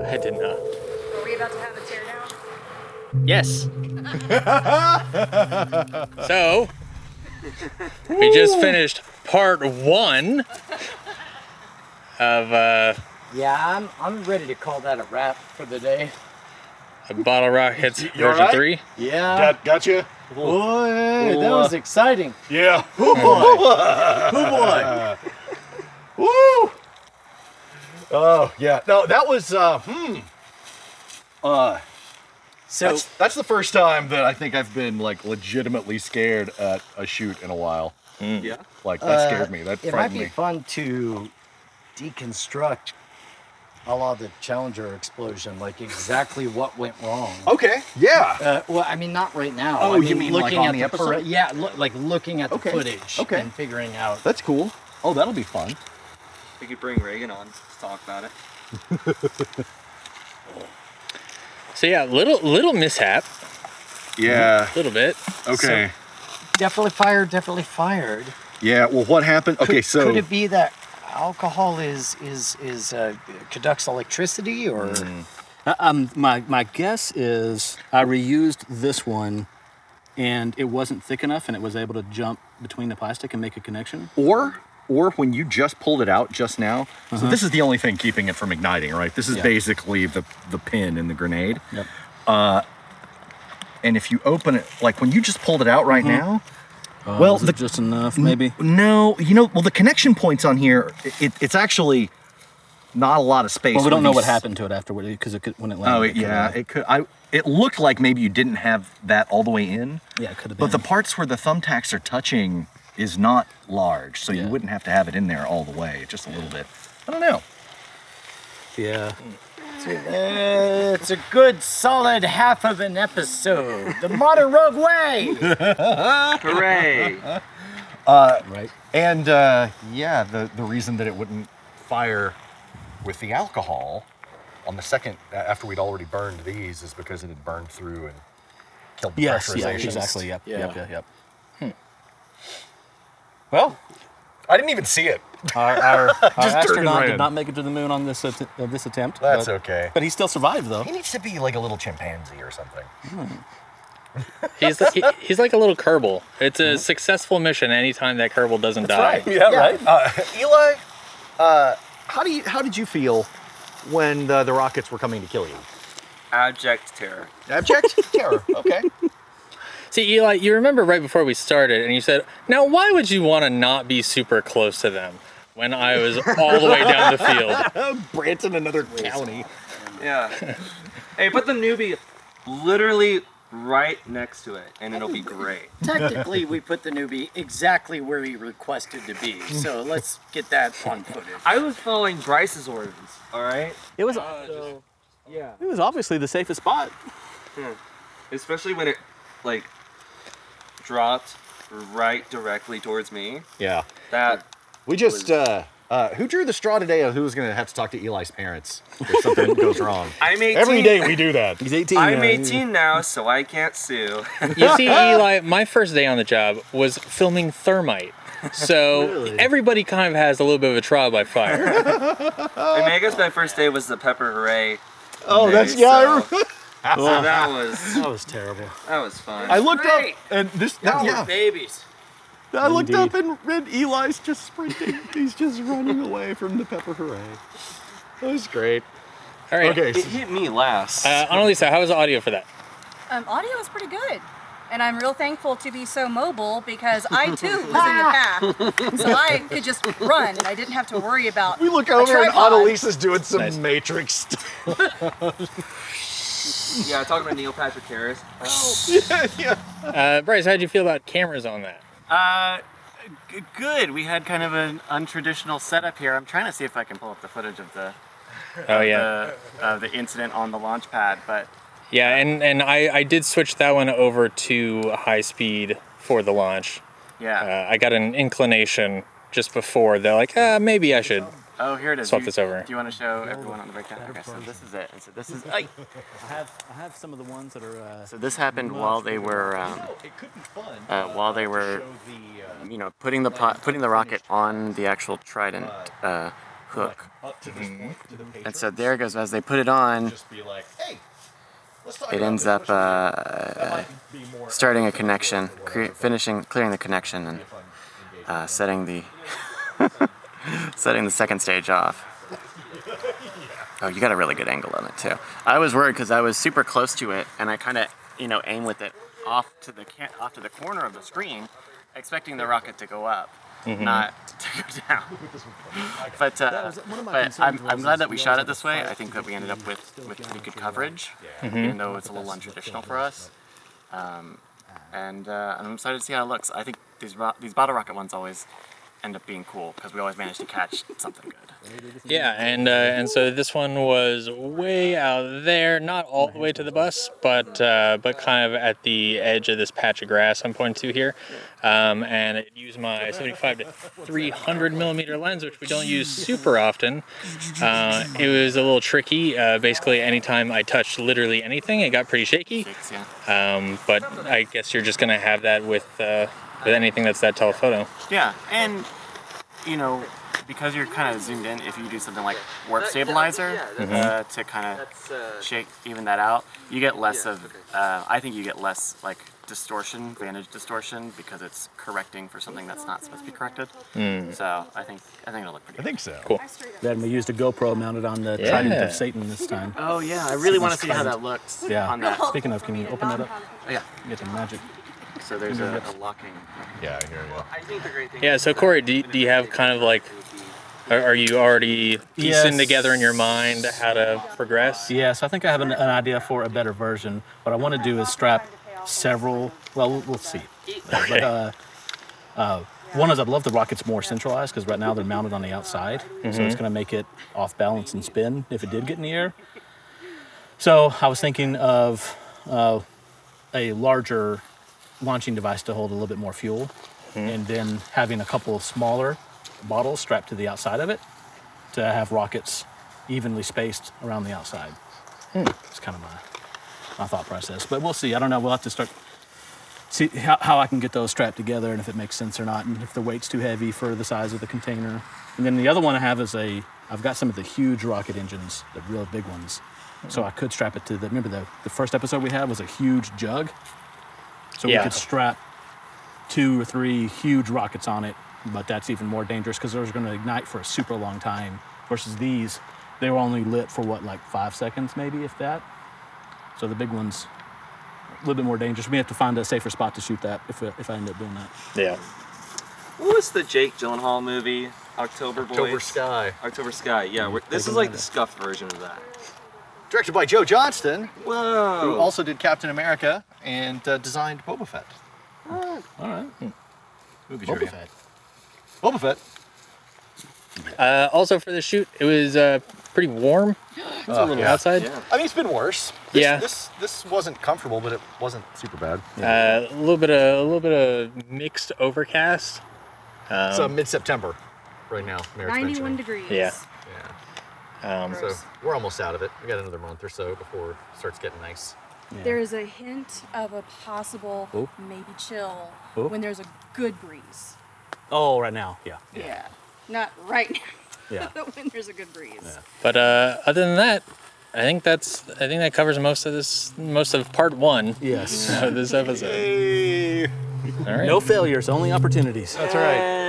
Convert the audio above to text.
I did not. Are we about to have a teardown? Yes. So, we just finished part 1 of Yeah, I'm ready to call that a wrap for the day. Bottle Rockets You version alright? 3. Yeah. Gotcha. Boy, that was exciting. Yeah. Oh boy. Oh boy. Woo! Oh yeah. No, that was So that's the first time that I think I've been like legitimately scared at a shoot in a while. Yeah. Like that scared me. That it might frightened be me. fun to deconstruct a la the Challenger explosion, like exactly what went wrong. Okay. Yeah. Well, I mean, not right now. Oh, I you mean like looking on at the the episode? yeah, like looking at the Okay. footage Okay. and figuring out. That's cool. Oh, that'll be fun. We could bring Reagan on to talk about it. So yeah, little mishap, Yeah. a little bit. Okay. Definitely fired. Yeah. Well, what happened? Okay, so Could it be that alcohol is conducts electricity, or My guess is I reused this one, and it wasn't thick enough, and it was able to jump between the plastic and make a connection. or when you just pulled it out just now. So this is the only thing keeping it from igniting, right? This is basically the pin in the grenade. Yep. And if you open it, like when you just pulled it out right now, well, Was it just enough, maybe. no, the connection points on here, it's actually not a lot of space. Well, we for don't know what these- happened to it afterward because when it landed. Oh, it could've- yeah, it could. It looked like maybe you didn't have that all the way in. Yeah, it could have been. But the parts where the thumbtacks are touching is not large, so you Yeah. wouldn't have to have it in there all the way, just a little bit. I don't know. Yeah. it's a good solid half of an episode. The modern rogue way. Hooray! Right. And yeah, the reason that it wouldn't fire with the alcohol on the second after we'd already burned these is because it had burned through and killed the Yes. Yeah. pressurization. Exactly. Yep. Yeah. Yep. Well, I didn't even see it. Our Just turned astronaut red. did not make it to the moon on this this attempt. That's but, okay. But he still survived, though. He needs to be like a little chimpanzee or something. He's like a little Kerbal. It's a successful mission anytime that Kerbal doesn't die. Yeah, right. Eli, how did you feel when the rockets were coming to kill you? Abject terror. Abject terror. Okay. See, Eli, you remember right before we started, and you said, "Now, why would you want to not be super close to them?" When I was all the way down the field. Brandt in another county. Yeah. Hey, put the newbie literally right next to it, and it'll be great. Technically, we put the newbie exactly where he requested to be. So let's get that on footage. I was following Bryce's orders. All right. It was. Yeah. It was obviously the safest spot. Especially when it like dropped right directly towards me. Yeah. That We just who drew the straw today of who was gonna have to talk to Eli's parents if something goes wrong? I'm 18. Every day we do that. He's 18. I'm 18 now, so I can't sue. You see, Eli, my first day on the job was filming Thermite. So Really? everybody kind of has a little bit of a trial by fire. I mean, I guess my first day was the Pepper Hooray. Oh, day, that's yeah. I So, remember. so That was terrible. that was fun. I looked Great. up and this. Now yeah. we're babies. I looked Indeed. up and Eli's just sprinting. He's just running away from the Pepper Hooray. That was great. All right. Okay. It hit me last. Annaliese, how was the audio for that? Audio is pretty good. And I'm real thankful to be so mobile because I too was in the path. So I could just run and I didn't have to worry about We look a over and tripod. Annaliese's doing some Nice. Matrix stuff. Yeah, talking about Neil Patrick Harris. yeah. Bryce, how'd you feel about cameras on that? Good. We had kind of an untraditional setup here. I'm trying to see if I can pull up the footage of the Oh, yeah. the incident on the launch pad, but Yeah, and I did switch that one over to high speed for the launch. yeah. I got an inclination just before. They're like, maybe I should. Oh, here it is. swap You- this over. Do you want to show everyone on the breakdown? Okay, so this is it. And so this is. Ay. I have some of the ones that are. So this happened while they were It could be fun. while they were putting the rocket on the actual Trident hook. Up to this point, to the And so there it goes. As they put it on, just be like, hey, let's talk it about ends this. up That might be more starting a episode connection, or whatever, clearing the connection, and if I'm engaged. setting the setting the second stage off. Oh, you got a really good angle on it too. I was worried because I was super close to it, and I kind of, aim with it off to the corner of the screen, expecting the rocket to go up, not to go down. But I'm glad that we shot it this way. I think that we ended up with pretty good coverage, even though it's a little untraditional for us. And I'm excited to see how it looks. I think these bottle rocket ones always end up being cool because we always manage to catch something good. Yeah, and so this one was way out there, not all the way to the bus, but kind of at the edge of this patch of grass I'm pointing to here, and it used my 75 to 300 millimeter lens, which we don't use super often. It was a little tricky. Basically, anytime I touched literally anything, it got pretty shaky. But I guess you're just gonna have that with anything that's that telephoto. Yeah, and because you're kind of zoomed in, if you do something like warp stabilizer to kind of even that out, you get less of. I think you get less like distortion, vantage distortion, because it's correcting for something that's not supposed to be corrected. So I think it'll look pretty good. I think so. Cool. Then we used a GoPro mounted on the Trident of Satan this time. Oh yeah, I really want to see how that looks. Yeah. On that. Speaking of, can you open that up? Oh, yeah. Get the magic. So there's a locking. Yeah, I hear you. I think the great thing. Yeah. So Cory, do you have kind of like, are you already piecing Yes. together in your mind how to progress? Yeah, so I think I have an idea for a better version. What I want to do is strap several. Well, we'll see. But one is I'd love the rockets more centralized because right now they're mounted on the outside, so it's going to make it off balance and spin if it did get in the air. So I was thinking of a larger launching device to hold a little bit more fuel, and then having a couple of smaller bottles strapped to the outside of it to have rockets evenly spaced around the outside. It's kind of my thought process, but we'll see. I don't know. We'll have to see how I can get those strapped together and if it makes sense or not, and if the weight's too heavy for the size of the container. And then the other one I have is I've got some of the huge rocket engines, the real big ones. So I could strap it to remember the first episode we had was a huge jug. So we could strap 2 or 3 huge rockets on it, but that's even more dangerous because those are going to ignite for a super long time. Versus these, they were only lit for like 5 seconds maybe, if that. So the big ones, a little bit more dangerous. We have to find a safer spot to shoot that if I end up doing that. Yeah. What was the Jake Gyllenhaal movie? October Boys. October Sky. October Sky. Yeah, this is like the scuffed version of that. Directed by Joe Johnston, Whoa. who also did Captain America and designed Boba Fett. All right. Movie Boba trivia. Fett. Boba Fett. Also for the shoot, it was pretty warm outside. Yeah. I mean, it's been worse. This wasn't comfortable, but it wasn't super bad. A little bit of mixed overcast. It's mid-September right now. Merritt's 91 mentioning. degrees. Yeah. Yeah. So we're almost out of it. We got another month or so before it starts getting nice. Yeah. There is a hint of a possible maybe chill when there's a good breeze. Oh, right now, yeah. Yeah. Not right now, Yeah. but when there's a good breeze. Yeah. But other than that, I think that covers most of part 1 Yes. of this episode. Hey. All right. No failures, only opportunities. That's right.